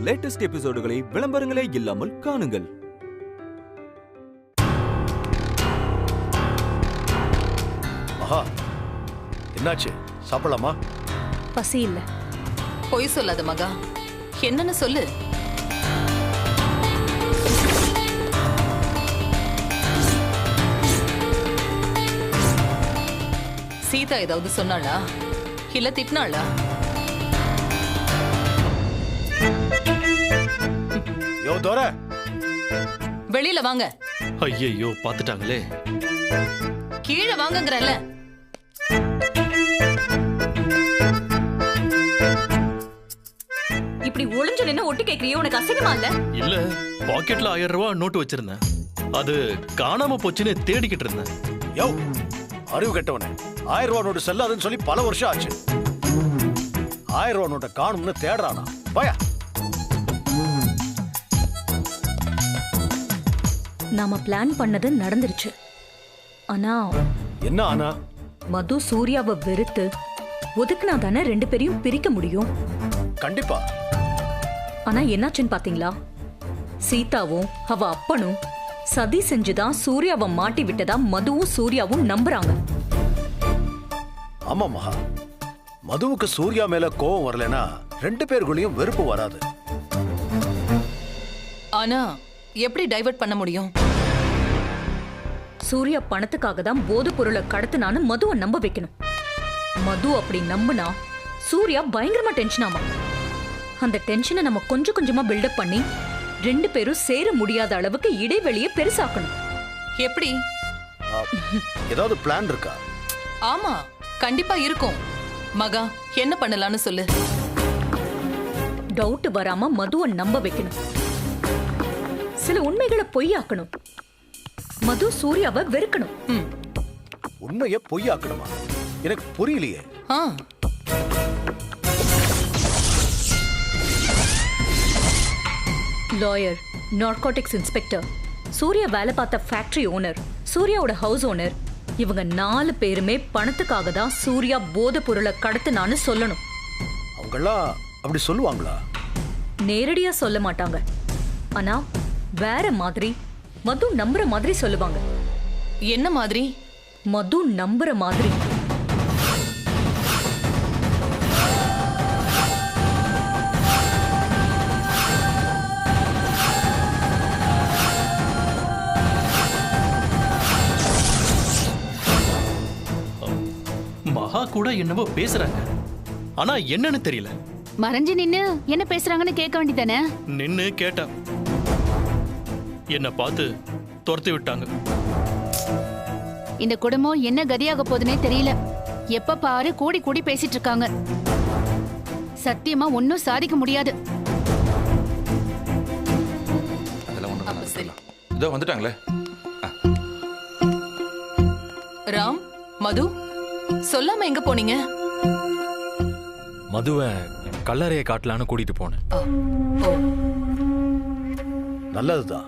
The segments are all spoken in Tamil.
லேட்டஸ்ட் எபிசோடுகளை விளம்பரங்களே இல்லாமல் காணுங்கள். மகா, என்னாச்சு? சாப்பிடலாமா? பசி இல்ல. பொய் சொல்லாத மகா, என்னன்னு சொல்லு. சீதா ஏதாவது சொன்னாளா இல்ல திட்டினாளா? யோ தோர, வெளியில வாங்க. ஐயோ பாத்துட்டாங்களே. கீழே வாங்கங்கறல. இப்படி ஒளிஞ்சு நின்னு ஒட்டி கேக்குறியே, உனக்கு அசிங்கமா இல்ல? இல்ல, பாக்கெட்ல 1000 ரூபாய் நோட்டு வச்சிருந்தேன். அது காணாம போச்சுன்னு தேடிக்கிட்டு இருந்தேன். யோ அறிவு கெட்டவனே, 1000 ரூபாய் நோட்டு செல்லாதுன்னு சொல்லி பல வருஷம் ஆச்சு. 1000 ரூபாய் நோட்டை காணும்னு தேடுறானா? பயா. நாம பிளான் பண்ணது நடந்துருச்சு. ஆனா என்ன ஆனா? மது சூர்யாவை வெறுத்து ஒதுக்குனா தானே 2 பேரையும் பிரிக்க முடியும். கண்டிப்பா. ஆனா என்னாச்சுன்னு பாத்தீங்களா? சீதாவும் அவ அப்பனும் சதி செஞ்சுதான் சூர்யாவை மாட்டி விட்டதா மதுவும் சூர்யாவும் நம்புறாங்க. ஆமா மகா, மதுவுக்கு சூர்யா மேல கோவம் வரலனா 2 பேருக்குள்ளயும் வெறுப்பு வராது. ஆனா எப்படி டைவர்ட் பண்ண முடியும்? சூர்யா பணத்துக்காக தான் போதைப் பொருளை கடத்துனான்னு மதுவை நம்ப வைக்கணும். மது அப்படி நம்புனா சூர்யா பயங்கரமா டென்ஷன் ஆமா. அந்த டென்ஷனை நம்ம கொஞ்சம் கொஞ்சமா பில்டப் பண்ணி 2 பேரும் சேர முடியாத அளவுக்கு இடைவெளியை பெருசாக்கணும். எப்படி? ஏதாவது பிளான் இருக்கா? ஆமா, கண்டிப்பா இருக்கும். மகா, என்ன பண்ணலாம்னு சொல்லு. டவுட் வராம மதுவை நம்ப வைக்கணும். சில உண்மைகளை பொய்யாக்கணும். மது சூர்யாவை வெறுக்கணும். உண்மையை பொய்யாக்கணுமா? எனக்கு புரியலையே. லாயர், நார்கோட்டிக்ஸ் இன்ஸ்பெக்டர், சூர்யா வேலை பார்த்த ஃபேக்டரி ஓனர், சூர்யாவோட ஹவுஸ் ஓனர், இவங்க 4 பேருமே பணத்துக்காக தான் சூர்யா போதைப் பொருளை கடத்துனான்னு சொல்லணும். அவங்கெல்லாம் அப்படி சொல்லுவாங்களா? நேரடியா சொல்ல மாட்டாங்க. ஆனா வேற மாதிரி மது நம்புற மாதிரி சொல்லுவாங்க. என்ன மாதிரி? மது நம்புற மாதிரி. மகா கூட என்னவோ பேசுறாங்க, ஆனா என்னன்னு தெரியல. மறைஞ்சு நின்னு என்ன பேசுறாங்கன்னு கேட்க வேண்டியதானே? நின்னு கேட்டா என்ன பார்த்து துரத்தி விட்டாங்க. இந்த குடும்பம் என்ன கதியாக போகுதுன்னே தெரியல. எப்ப பாரு கூடி கூடி பேசிட்டு இருக்காங்க. சத்தியமா ஒன்னும் சாதிக்க முடியாது. அதெல்லாம் ஒண்ணும் அப்ப சரி. இதோ வந்துட்டாங்களே. ராம், மது, சொல்லாம எங்க போனீங்க? மதுவை கல்லறையை காட்டலான்னு கூட்டிட்டு போனேன். நல்லதுதான்.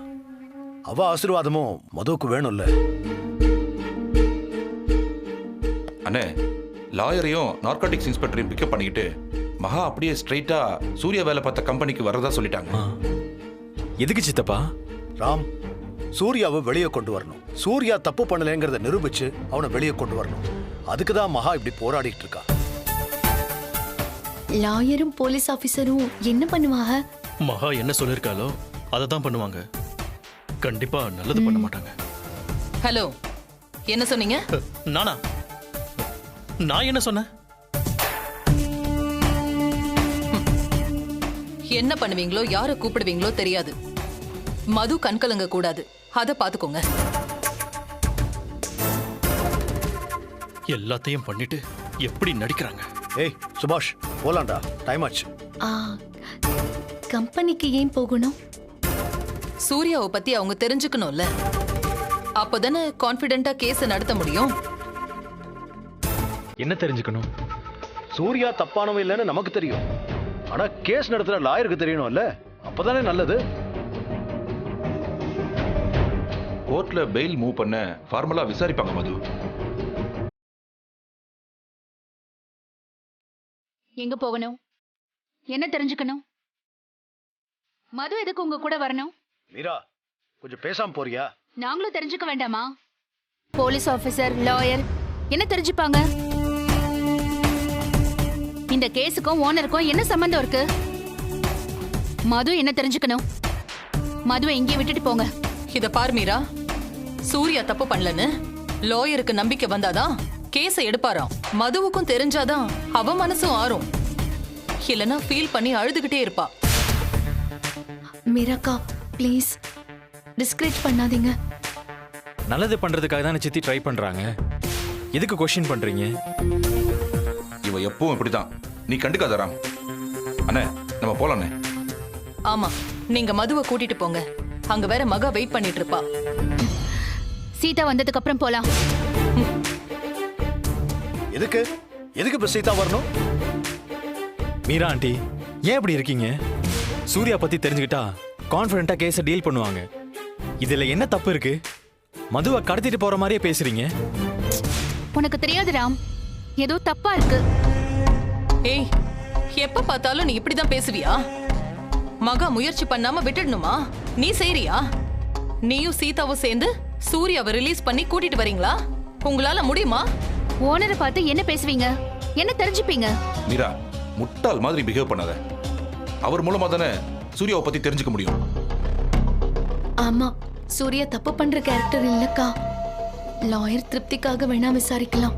அவ ஆசீர்வாதமும் மதுவுக்கு வேணும்ல. அண்ணே, லாயரையும் நார்காட்டிக்ஸ் இன்ஸ்பெக்டரையும் பிக்கப் பண்ணிக்கிட்டு மகா அப்படியே ஸ்ட்ரைட்டா சூர்யா வேலை பார்த்த கம்பெனிக்கு வரதா சொல்லிட்டாங்க. எதுக்கு சித்தப்பா? ராம், சூர்யாவை வெளியே கொண்டு வரணும். சூர்யா தப்பு பண்ணலங்கிறத நிரூபிச்சு அவனை வெளியே கொண்டு வரணும். அதுக்குதான் மகா இப்படி போராடிட்டு இருக்கா. லாயரும் போலீஸ் ஆபீசரும் என்ன பண்ணுவாங்க? மகா என்ன சொல்லிருக்காளோ அதை தான் பண்ணுவாங்க. கண்டிப்பா நல்லது பண்ண மாட்டாங்க. ஹலோ, என்ன சொன்னீங்க? நானா? நான் என்ன சொன்னேன்? என்ன பண்ணுவீங்களோ யார கூப்பிடுவீங்களோ தெரியாது. மது கண்கலங்க கூடாது, அத பாத்துக்கோங்க. எல்லாத்தையும் பண்ணிட்டு எப்படி நடிக்கிறாங்க? ஏய் சுபாஷ், போலாண்டா, டைம் ஆச்சு. கம்பெனிக்கு ஏன் போகணும்? சூர்யாவை பத்தி அவங்க தெரிஞ்சுக்கணும்ல. அப்பதானே கான்பிடென்ட்டா கேஸ் நடத்த முடியும். என்ன தெரிஞ்சுக்கணும்? சூர்யா தப்பானவன் இல்லைன்னு நமக்கு தெரியும். ஆனா கேஸ் நடத்துற லாயருக்கு தெரியணும்ல. அப்பதானே நல்லது. கோர்ட்ல பெயில் மூவ் பண்ண ஃபார்மலா விசாரிப்பாங்க மது. எங்க போகணும்? என்ன தெரிஞ்சுக்கணும்? மது எதுக்கு உங்க கூட வரணும்? மீரா கொஞ்சம் பேசாம போறியா? நாங்களும் தெரிஞ்சுக்க வேண்டாமா? போலீஸ் ஆபீசர், லாயர் என்ன தெரிஞ்சுப்பாங்க? இந்த கேஸுக்கும் ஓனருக்கும் என்ன சம்பந்தம் இருக்கு? மது என்ன தெரிஞ்சுக்கணும்? மதுவை இங்கே விட்டுட்டு போங்க. இத பார் மீரா, சூர்யா தப்பு பண்ணலன்னு லாயருக்கு நம்பிக்கை வந்தாதான் கேஸை எடுப்பாராம். மதுவுக்கும் தெரிஞ்சாதான் அவ மனசும் ஆறும். இல்லனா ஃபீல் பண்ணி அழுதுகிட்டே இருப்பா. மீராக்கா ப்ளீஸ் டிஸ்கரேஜ் பண்ணாதீங்க. நல்லது பண்றதுக்காக தானே சித்தி ட்ரை பண்றாங்க. எதுக்கு கொஸ்டின் பண்றீங்க? இவ எப்பவும் இப்படிதான். நீ கண்டுக்காத ராம். அண்ணே நம்ம போலாண்ணே. ஆமா, நீங்க மதுவை கூட்டிட்டு போங்க. அங்க வேற மகா வெயிட் பண்ணிட்டு இருப்பா. சீதா வந்ததுக்கு அப்புறம் போலாம். எதுக்கு எதுக்கு இப்ப சீதா வரணும்? மீரா ஆண்டி ஏன் இப்படி இருக்கீங்க? சூர்யா பத்தி தெரிஞ்சுக்கிட்டா கான்ஃபிடென்ட்டா கேஸை டீல் பண்ணுவாங்க. இதுல என்ன தப்பு இருக்கு? மதுவை கடத்திட்டு போற மாதிரியே பேசுறீங்க. உனக்கு தெரியாது ராம், ஏதோ தப்பா இருக்கு. ஏய், எப்ப பார்த்தாலும் நீ இப்படிதான் பேசுவியா? மகா முயற்சி பண்ணாம விட்டுடணுமா? நீ செய்றியா? நீயும் சீதாவும் சேர்ந்து சூர்யாவை ரிலீஸ் பண்ணி கூட்டிட்டு வரீங்களா? உங்களால முடியுமா? ஓனரை பார்த்து என்ன பேசுவீங்க? என்ன தெரிஞ்சுப்பீங்க? மீரா முட்டாள் மாதிரி பிஹேவ் பண்ணாத. அவர் மூலமா தானே சூர்யாவை பத்தி தெரிஞ்சுக்க முடியும். ஆமா, சூர்யா தப்பு பண்ற கேரக்டர் இல்லக்கா. லாயர் திருப்திக்காக வேணா விசாரிக்கலாம்.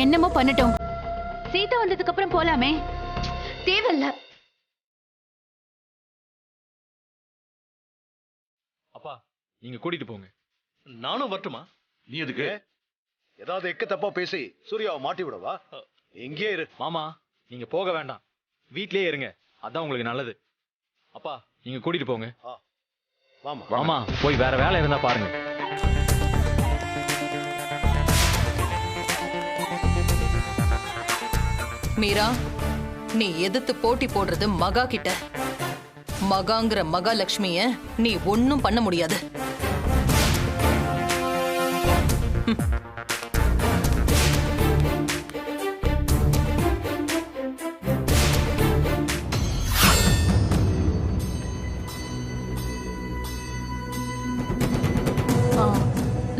என்னமோ பண்ணட்டும். சீதா வந்ததுக்கு அப்புறம் போலாமே. தேவையில்ல. அப்பா நீங்க கூட்டிட்டு போங்க. நானும் வரட்டுமா? நீ எதுக்கு? ஏதாவது எக்க தப்பா பேசி சூர்யாவை மாட்டி விடவா? எங்கேயே இரு. மாமா நீங்க போக வேண்டாம், வீட்லயே இருங்க, அதான் உங்களுக்கு நல்லது. அப்பா நீங்க கூட்டிட்டு போங்க. வாமா. மாமா போய் வேற வேலை இருந்தா பாருங்க. மீரா, நீ எதிர்த்து போட்டி போடுறது மகா கிட்ட. மகாங்கிற மகாலட்சுமிய நீ ஒன்னும் பண்ண முடியாது.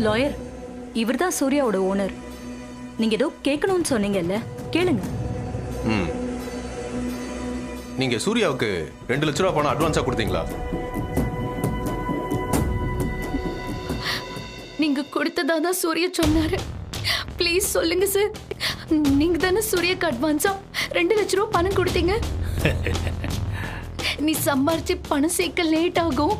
லாயர், இவர்தான் சூர்யாவோட ஓனர். நீங்க ஏதோ கேட்கணும்னு சொன்னீங்கல்ல, கேளுங்க. நீங்க சூர்யாவுக்கு 2 லட்ச ரூபா பணம் அட்வான்ஸா கொடுத்தீங்களா? நீங்க கொடுத்ததா தான் சூர்யா சொன்னாரு. ப்ளீஸ் சொல்லுங்க சார். நீங்க தானே சூர்யாக்கு அட்வான்ஸா 2 லட்ச ரூபா பணம் கொடுத்தீங்க. நீ சம்பாரிச்சு பணம் சேர்க்க லேட் ஆகும்,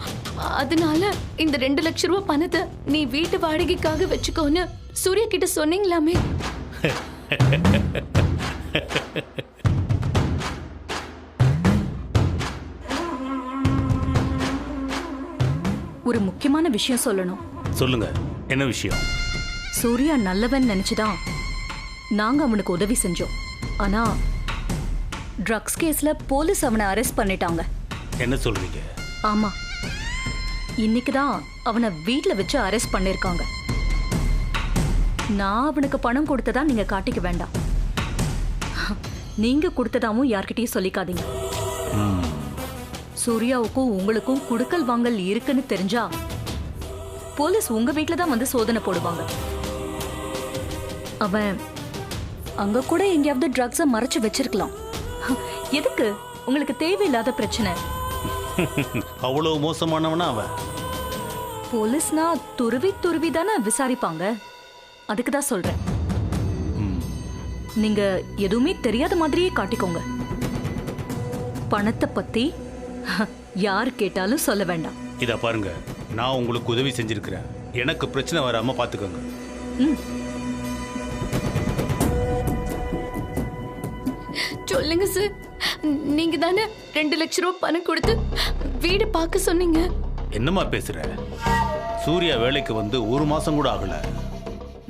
அதனால இந்த 2 லட்ச ரூபா பணத்தை நீ வீட்டு வாடகைக்காக வச்சுக்கோன்னு சூர்யா கிட்ட சொன்னீங்களாமே. ஒரு முக்கியமான விஷயம் சொல்லணும். சொல்லுங்க, என்ன விஷயம்? சூர்யா நல்லவன் நினைச்சுதான் நாங்க அவனுக்கு உதவி செஞ்சோம். ஆனா ட்ரக்ஸ் கேஸ்ல போலீஸ் அவனை அரெஸ்ட் பண்ணிட்டாங்க. என்ன சொல்றீங்க? ஆமா, இன்னைக்கு தான் அவனை வீட்ல வச்சு அரெஸ்ட் பண்ணிருக்காங்க. நான் அவனுக்கு பணம் கொடுத்ததா நீங்க காட்டிக்க வேண்டாம். நீங்க கொடுத்ததாவும் யார்கிட்டயும் சொல்லிக்காதீங்க. சூர்யாவுக்கும் உங்களுக்கும் குடுக்கல் வாங்கல் இருக்குன்னு தெரிஞ்சா போலீஸ் உங்க வீட்ல தான் வந்து சோதனை போடுவாங்க. அவன் அங்க கூட எங்கேயாவது ட்ரக்ஸ மறைச்சு வச்சிருக்கலாம். எதுக்கு உங்களுக்கு தேவையில்லாத பிரச்சனை? அவ்வளவு மோசமானவனா அவன்? போலீஸ்னா துருவி துருவி தானே விசாரிப்பாங்க. அதுக்கு தான் சொல்றேன். நீங்க எதுவுமே தெரியாத மாதிரியே காட்டிக்கோங்க. பணத்தை பத்தி யார் கேட்டாலும் சொல்ல வேண்டாம். இத பாருங்க, நான் உங்களுக்கு உதவி செஞ்சிருக்கிறேன். எனக்கு பிரச்சனை வராம பாத்துக்கோங்க. சொல்லுங்க சார். நீங்க தானே 2 லட்ச ரூபா பணம் கொடுத்து வீடு பார்க்க சொன்னீங்க. என்னம்மா பேசுற? சூர்யா வேலைக்கு வந்து 1 மாசம் கூட ஆகல.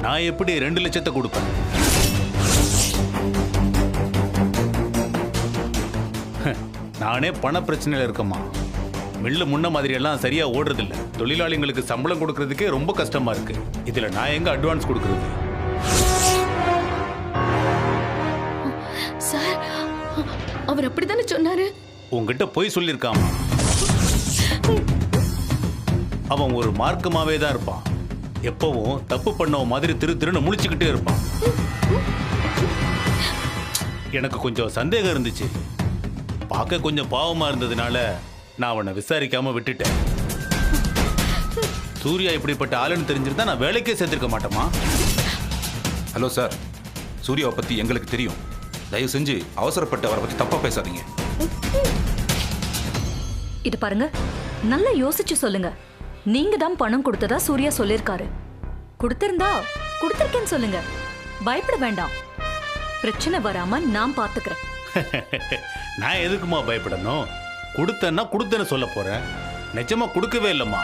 நான் எப்படி 2 லட்சத்தை கொடுப்பேன்? நானே பண பிரச்சனையில இருக்கேம்மா. மில்லு முன்ன மாதிரி எல்லாம் சரியா ஓடுறது இல்ல. தொழிலாளிகளுக்கு சம்பளம் கொடுக்கறதுக்கே ரொம்ப கஷ்டமா இருக்கு. இதுல நான் எங்க அட்வான்ஸ் கொடுக்கறது? சார், அவர் அப்படித்தானே சொன்னாரு. உங்ககிட்ட போய் சொல்லிருக்காமா? அவன் ஒரு மார்க்கமாவே தான் இருப்பான். எப்பவும் தப்பு பண்ண மாதிரி திருன்னு முழிச்சுக்கிட்டே இருப்பான். எனக்கு கொஞ்சம் சந்தேகம் இருந்துச்சு. பார்க்க கொஞ்சம் பாவமா இருந்ததுனால நான் அவனை விசாரிக்காம விட்டுட்டேன். சூர்யா இப்படிப்பட்ட ஆளுன்னு தெரிஞ்சிருந்தா நான் வேலைக்கே சேர்த்திருக்க மாட்டேமா? ஹலோ சார், சூர்யாவை பத்தி எங்களுக்கு தெரியும். தயவு செஞ்சு அவசரப்பட்டு அவரை பத்தி தப்பா பேசாதீங்க. இது பாருங்க, நல்லா யோசிச்சு சொல்லுங்க. நீங்க தான் பணம் கொடுத்ததா சூர்யா சொல்லிருக்காரு. கொடுத்திருந்தா கொடுத்திருக்கேன்னு சொல்லுங்க. பயப்பட வேண்டாம். பிரச்சனை வராம நான் பாத்துக்கிறேன். நான் எதுக்குமா பயப்படணும்? கொடுத்தேன்னா கொடுத்தேன்னு சொல்ல போறேன். நிஜமா கொடுக்கவே இல்லம்மா.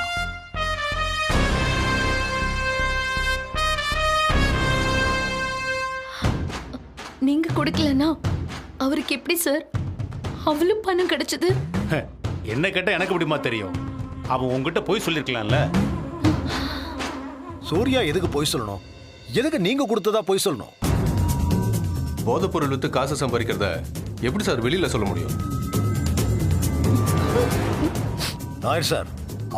நீங்க கொடுக்கலன்னா அவருக்கு எப்படி சார் அவ்வளவு பணம் கிடைச்சது? என்ன கேட்டா எனக்கு எப்படிமா தெரியும்? அவன் உங்ககிட்ட போய் சொல்லிருக்கலாம்ல. சூர்யா எதுக்கு போய் சொல்லணும்? எதுக்கு நீங்க கொடுத்ததா போய் சொல்லணும்? போதைப் பொருள் வித்து காசு சம்பாதிக்கிறத எப்படி சார் வெளியில சொல்ல முடியும்? நாயர் சார்,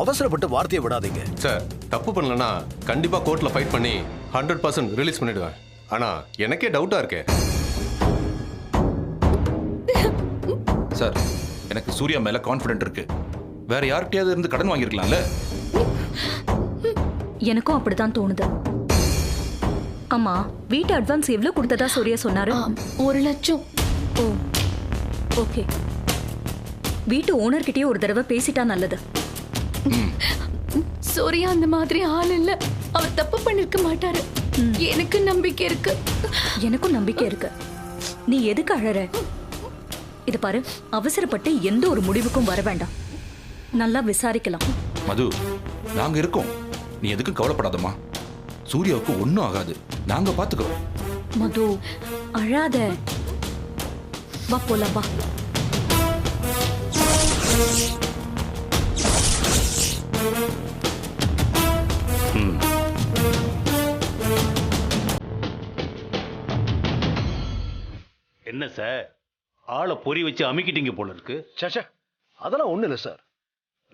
அவசரப்பட்டு வார்த்தையை விடாதீங்க சார். தப்பு பண்ணலன்னா கண்டிப்பா கோர்ட்ல ஃபைட் பண்ணி 100% ரிலீஸ் பண்ணிடுவேன். ஆனா எனக்கே டவுட்டா இருக்கே. சார், எனக்கு சூர்யா மேல கான்ஃபிடென்ட் இருக்கு. வேற யார்கிட்டயாவது இருந்து கடன் வாங்கியிருக்கலாம்ல? எனக்கும் அப்படிதான் தோணுது. அம்மா, வீட்டு அட்வான்ஸ் எவ்வளவு கொடுத்ததா சூர்யா சொன்னாரு? 1 லட்சம். ஓ, ஓகே. வீட்டு ஓனர் கிட்டயே ஒரு தடவை பேசிட்டா நல்லது. சூர்யா அந்த மாதிரி ஆள் இல்ல. அவர் தப்பு பண்ணிருக்க மாட்டாரு. எனக்கு நம்பிக்கை இருக்கு. எனக்கும் நம்பிக்கை இருக்கு. நீ எதுக்கு அழற? இது பாரு, அவசரப்பட்டு எந்த ஒரு முடிவுக்கும் வர வேண்டாம். நல்லா விசாரிக்கலாம். மது, நாங்க இருக்கோம். நீ எதுக்கும் கவலைப்படாதம்மா. சூர்யாவுக்கு ஒன்னும் ஆகாது. நாங்க பாத்துக்கிறோம். மது, அழாத. வா போலாம், வா. என்ன சார், ஆளை பொறி வச்சு அமுக்கிட்டீங்க போல இருக்கு. சேச்சே, அதெல்லாம் ஒண்ணு இல்ல சார்.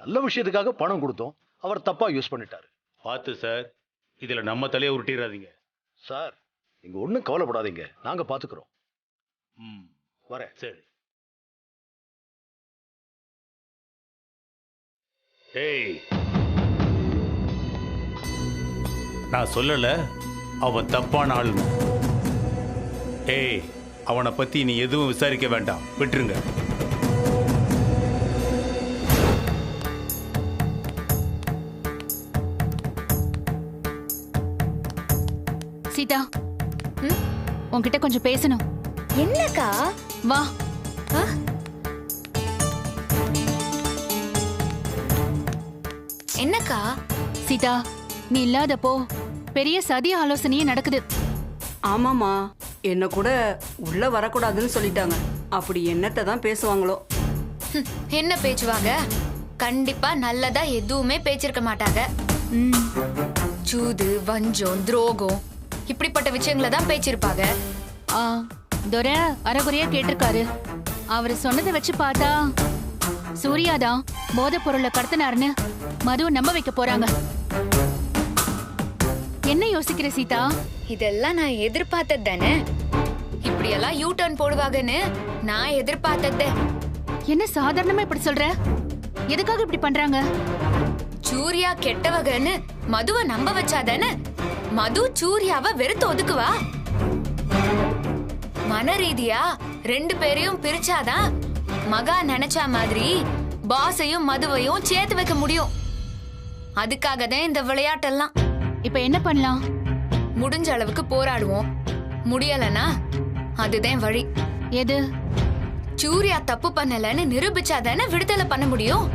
நல்ல விஷயத்துக்காக பணம் கொடுத்தோம். அவர் தப்பா யூஸ் பண்ணிட்டாரு. பார்த்து சார், இதுல நம்ம தலையை உருட்டிடாதீங்க. சார், நீங்க ஒண்ணும் கவலைப்படாதீங்க. நாங்க பாத்துக்கிறோம். வரேன். சரி. ஏய், நான் சொல்லல அவன் தப்பான ஆளுன்னு. ஏய், அவனை பத்தி நீ எதுவும் விசாரிக்க வேண்டாம், விட்டுருங்க. சீதா, உன்கிட்ட கொஞ்சம் பேசணும். என்னக்கா? வா. என்னக்கா? சீதா, நீ இல்லாதப்போ பெரிய சதி ஆலோசனையே நடக்குது. ஆமாமா, என்ன கூட உள்ள வரக்கூடாதுன்னு சொல்லிட்டாங்க. அப்படி என்னத்தை தான் பேசுவாங்களோ? என்ன பேச்சுவாங்க? கண்டிப்பா நல்லதா எதுவுமே பேச்சிருக்க மாட்டாங்க. சூது, வஞ்சம், துரோகம் இப்படிப்பட்ட விஷயங்களை தான் பேச்சிருப்பாங்க. துரை அரைகுறையா கேட்டிருக்காரு. அவரு சொன்னதை வச்சு பார்த்தா சூர்யாதான் போதைப் பொருளை கடத்தினாருன்னு மதுவை நம்ப வைக்க போறாங்க. என்ன யோசிக்கிற சீதா? இதெல்லாம் நான் எதிர்பார்த்தது தானே. இப்படியெல்லாம் யூ டர்ன் போடுவாங்கன்னு நான் எதிர்பார்த்தது. என்ன சாதாரணமா இப்படி சொல்ற? எதுக்காக இப்படி பண்றாங்க? சூர்யா கெட்டவகன்னு மதுவை நம்ப வச்சாதானே மது சூர்யாவை வெறுத்து ஒதுக்குவா. மன ரீதியா 2 பேரையும் பிரிச்சாதான் மகா நினைச்ச மாதிரி பாஸையும் மதுவையும் சேர்த்து வைக்க முடியும். அதுக்காக தான் இந்த விளையாட்டெல்லாம். இப்ப என்ன பண்ணலாம்? முடிஞ்ச அளவுக்கு போராடுவோம். முடியலனா அதுதான் வழி. எது? சூர்யா தப்பு பண்ணலன்னு நிரூபிச்சாதானே விடுதலை பண்ண முடியும்.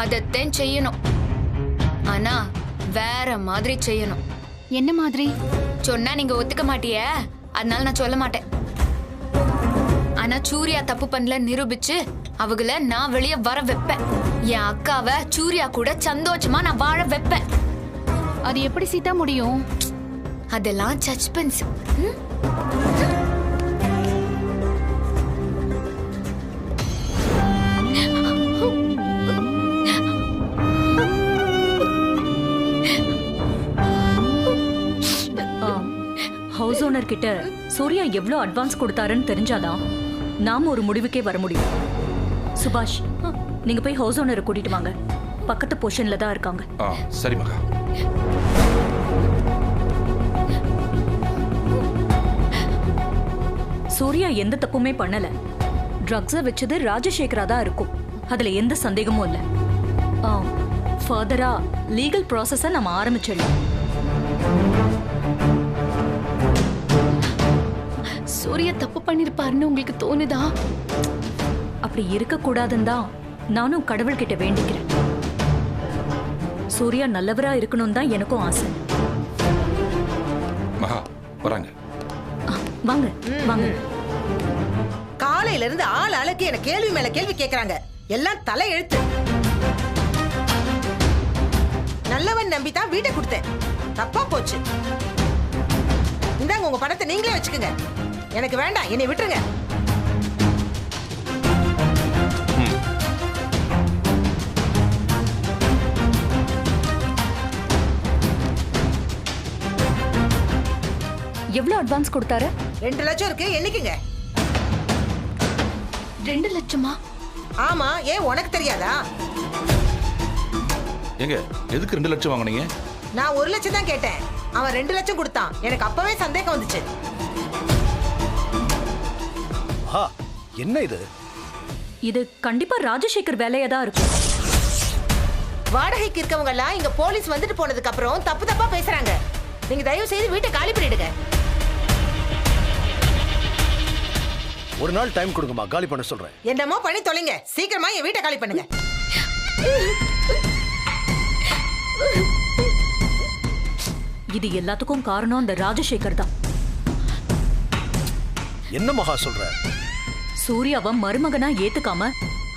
அதத்தான் செய்யணும். ஆனா வேற மாதிரி செய்யணும். என்ன மாதிரி? சொன்னா நீங்க ஒத்துக்க மாட்டிய, அதனால நான் சொல்ல மாட்டேன். ஆனா சூர்யா தப்பு பண்ணல நிரூபிச்சு அவங்கள நான் வெளியே வர வைப்பேன். என் அக்காவை சூர்யா கூட சந்தோஷமா நான் வாழ வைப்பேன். அது எப்படி சீதா முடியும்? அதெல்லாம் சஸ்பென்ஸ். கிட்ட சூர்யா எவ்வளவு அட்வான்ஸ் கொடுத்தாருன்னு தெரிஞ்சாதான் நாம ஒரு முடிவுக்கே வர முடியும். சுபாஷ், நீங்க போய் ஹவுஸ் ஓனரை கூட்டிட்டு வாங்க. பக்கத்து பொசிஷன்ல தான் இருக்காங்க. சரி மகா. சூர்யா எந்த தப்புமே பண்ணல. ட்ரக்ஸ வச்சது ராஜசேகரா தான் இருக்கும். அதுல எந்த சந்தேகமும் இல்ல. ஃபர்தரா லீகல் ப்ராசஸ நம்ம ஆரம்பிச்சிடலாம். சூர்யா தப்பு பண்ணிருப்பாருன்னு உங்களுக்கு தோணுதா? அப்படி இருக்க கூடாதுன்னு தான் நானும் கடவுள்கிட்ட வேண்டிக்கிறேன். சூர்யா நல்லவரா இருக்கணும் தான் எனக்கும் ஆசை. மகா வராங்க. வாங்க வாங்க. காலையில இருந்து ஆள் ஆளுக்கு என்ன கேள்வி மேல கேள்வி கேக்குறாங்க. எல்லாம் தலை எழுத்து. நல்லவன் நம்பி தான் வீட்டை கொடுத்தேன். தப்பா போச்சு. இந்தாங்க உங்க பணத்தை நீங்களே வச்சுக்கோங்க. எனக்கு வேண்டாம், என்னை விட்டுருங்க. எவ்வளவு அட்வான்ஸ் கொடுத்தாரு? 2 லட்சம் இருக்கு, எண்ணிக்குங்க. 2 லட்சமா? ஆமா, ஏன் உனக்கு தெரியாதா? எங்க எதுக்கு 2 லட்சம் வாங்குனீங்க? நான் 1 லட்சம் தான் கேட்டேன். அவன் 2 லட்சம் கொடுத்தான். எனக்கு அப்பவே சந்தேகம் வந்துச்சு. என்ன இது? இது கண்டிப்பா ராஜசேகர் வேலையா தான் இருக்கும். வாடகைக்கு இருக்கவங்க எல்லாம் இங்க போலீஸ் வந்துட்டு போனதுக்கு அப்புறம் தப்பு தப்பா பேசுறாங்க. நீங்க தயவு செய்து வீட்டை காலி பண்ணிடுங்க. ஒரு நாள் டைம் கொடுங்கம்மா, காலி பண்ண சொல்றேன். என்னமோ பண்ணி தொலைங்க. சீக்கிரமா என் வீட்டை காலி பண்ணுங்க. இது எல்லாத்துக்கும் காரணம் அந்த ராஜசேகர் தான். என்ன மகா சொல்ற? சூர்யாவை மருமகனா ஏத்துக்காம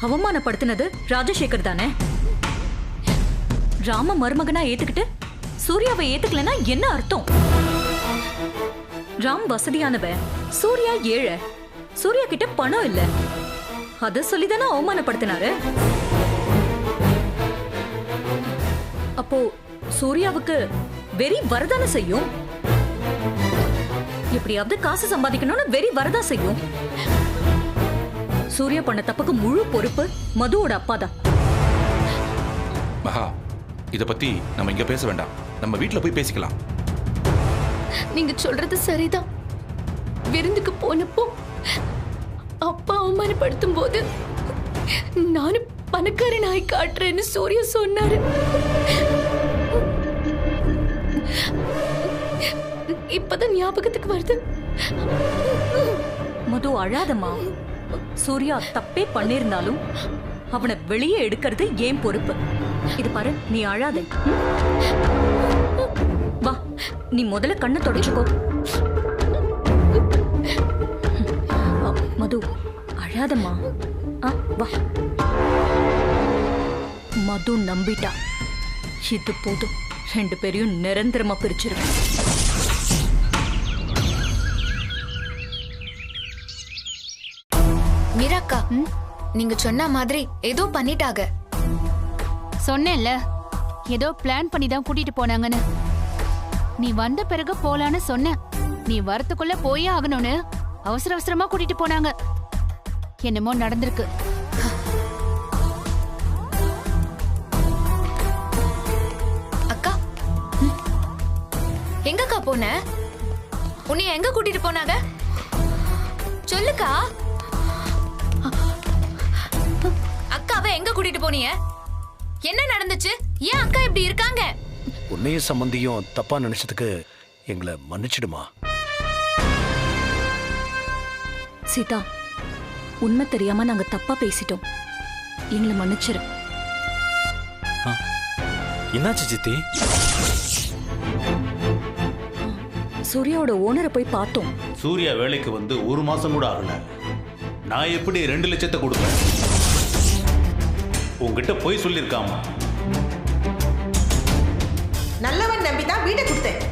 அவமானப்படுத்தினது ராஜசேகர் தானே. ராம மருமகனா ஏத்துக்கிட்டு சூர்யாவை ஏத்துக்கலனா என்ன அர்த்தம்? ராம் வசதியானவன், சூர்யா ஏழை. சூர்யா கிட்ட பணம் இல்ல. அத சொல்லிதானே அவமானப்படுத்தினாரு. அப்போ சூர்யாவுக்கு வெறி வரதான செய்யும். எப்படியாவது காசு சம்பாதிக்கணும்னு வெறி வரதா செய்யும். சூர்யா பண்ண தப்புக்கு முழு பொறுப்பு மதுவோட அப்பா தான். மகா, இத பத்தி நம்ம இங்க பேச வேண்டாம். நம்ம வீட்ல போய் பேசிக்கலாம். நீங்க சொல்றது சரிதான். விருந்துக்கு போனப்போ அப்பா அவமானப்படுத்தும் போது நானும் பணக்கார நாய் காட்டுறேன்னு சூர்யா சொன்னாரு. இப்பதான் ஞாபகத்துக்கு வருது. மது அழாதம்மா. சூர்யா தப்பே பண்ணிருந்தாலும் அவனை வெளியே எடுக்கிறது ஏன் பொறுப்பு. இது பாரு, நீ அழாத. வா, நீ முதல்ல கண்ணை தொடச்சுக்கோ. மது அழாதம்மா. வா. மது நம்பிட்டா. இது போதும். 2 பேரையும் நிரந்தரமா பிரிச்சிருவேன். மீராக்கா, நீங்க சொன்ன மாதிரி ஏதோ பண்ணிட்டாங்க. சொன்னேன்ல, ஏதோ பிளான் பண்ணி தான் கூட்டிட்டு போனாங்கன்னு. நீ வந்த பிறகு போலான்னு சொன்ன. நீ வரத்துக்குள்ள போயே ஆகணும்னு அவசர அவசரமா கூட்டிட்டு போனாங்க. என்னமோ நடந்திருக்கு. அக்கா, எங்கக்கா போன? உன்னை எங்க கூட்டிட்டு போனாங்க? சொல்லுக்கா. அக்காவை எங்க கூட்டிட்டு போனீங்க? என்ன நடந்துச்சு? ஏன் அக்கா இப்படி இருக்காங்க? உன்னையும் சம்பந்தியும் தப்பா நினைச்சதுக்கு எங்களை மன்னிச்சிடுமா. சீதா, உண்மை தெரியாம நாங்க தப்பா பேசிட்டோம். எங்களை மன்னிச்சிரு. என்னாச்சு சித்தி? சூர்யாவோட ஓனரை போய் பார்த்தோம். சூர்யா வேலைக்கு வந்து 1 மாசம் கூட ஆகல. நான் எப்படி 2 லட்சத்தை கொடுப்பேன்? உங்ககிட்ட போய் சொல்லிருக்காமா? நல்லவன் நம்பி தான் வீட்டை கொடுத்தேன்.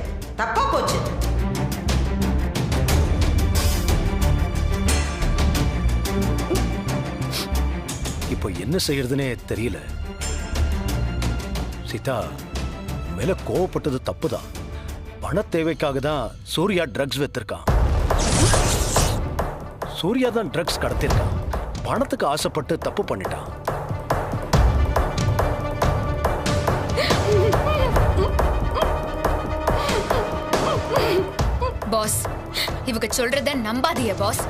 தப்பா போச்சு. இப்போ என்ன செய்யறதுனே தெரியல. சீதா, மேல கோவப்பட்டது தப்புதான். பண தேவைக்காக தான் சூர்யா ட்ரக்ஸ் வித்திருக்கான். சூர்யா தான் ட்ரக்ஸ் கடத்திருக்கான். பணத்துக்கு ஆசைப்பட்டு தப்பு பண்ணிட்டான். பாஸ், இவங்க சொல்றத நம்பாதீங்க பாஸ்.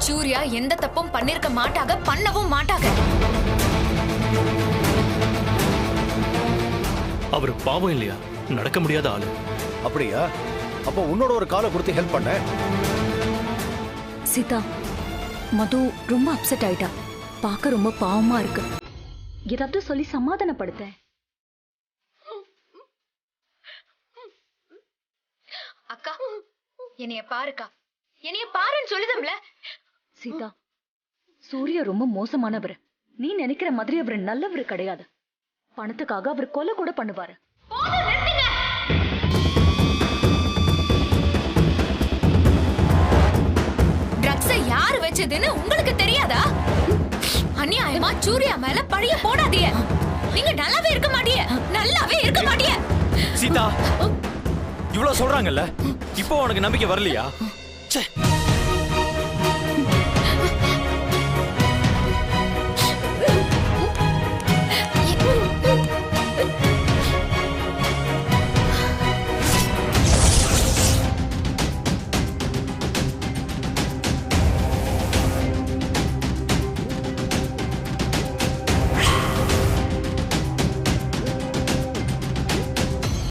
சூர்யா எந்த தப்பும் பண்ணிருக்க மாட்டாங்க, பண்ணவும் மாட்டாங்க. அவர் பாவம் இல்லையா, நடக்க முடியாத ஆளு. அப்படியா? அப்போ உன்னோட ஒரு காலை கொடுத்து ஹெல்ப் பண்ண. சீதா, மது ரொம்ப அப்செட் ஆயிட்டா. பார்க்க ரொம்ப பாவமா இருக்கு. ஏதாவது சொல்லி சமாதானப்படுத்த. அக்கா, என்னைய பாருக்கா, என்னைய பாருன்னு சொல்லுதம்ல. சீதா, சூர்யா ரொம்ப மோசமானவர். நீ நினைக்கிற மாதிரி அவர் நல்லவர் கிடையாது. பணத்துக்காக அவர் கொலை கூட பண்ணுவாரு. ட்ரக்ஸை யாரு வச்சதுன்னு உங்களுக்கு தெரியாதா? அநியாயமா சூர்யா மேல பழிய போடாதீங்க. நீங்க நல்லாவே இருக்க மாட்டீங்க, நல்லாவே இருக்க மாட்டீங்க. சீதா, இவ்வளவு சொல்றாங்கல்ல, இப்போ உனக்கு நம்பிக்கை வரலையா? ச்சே.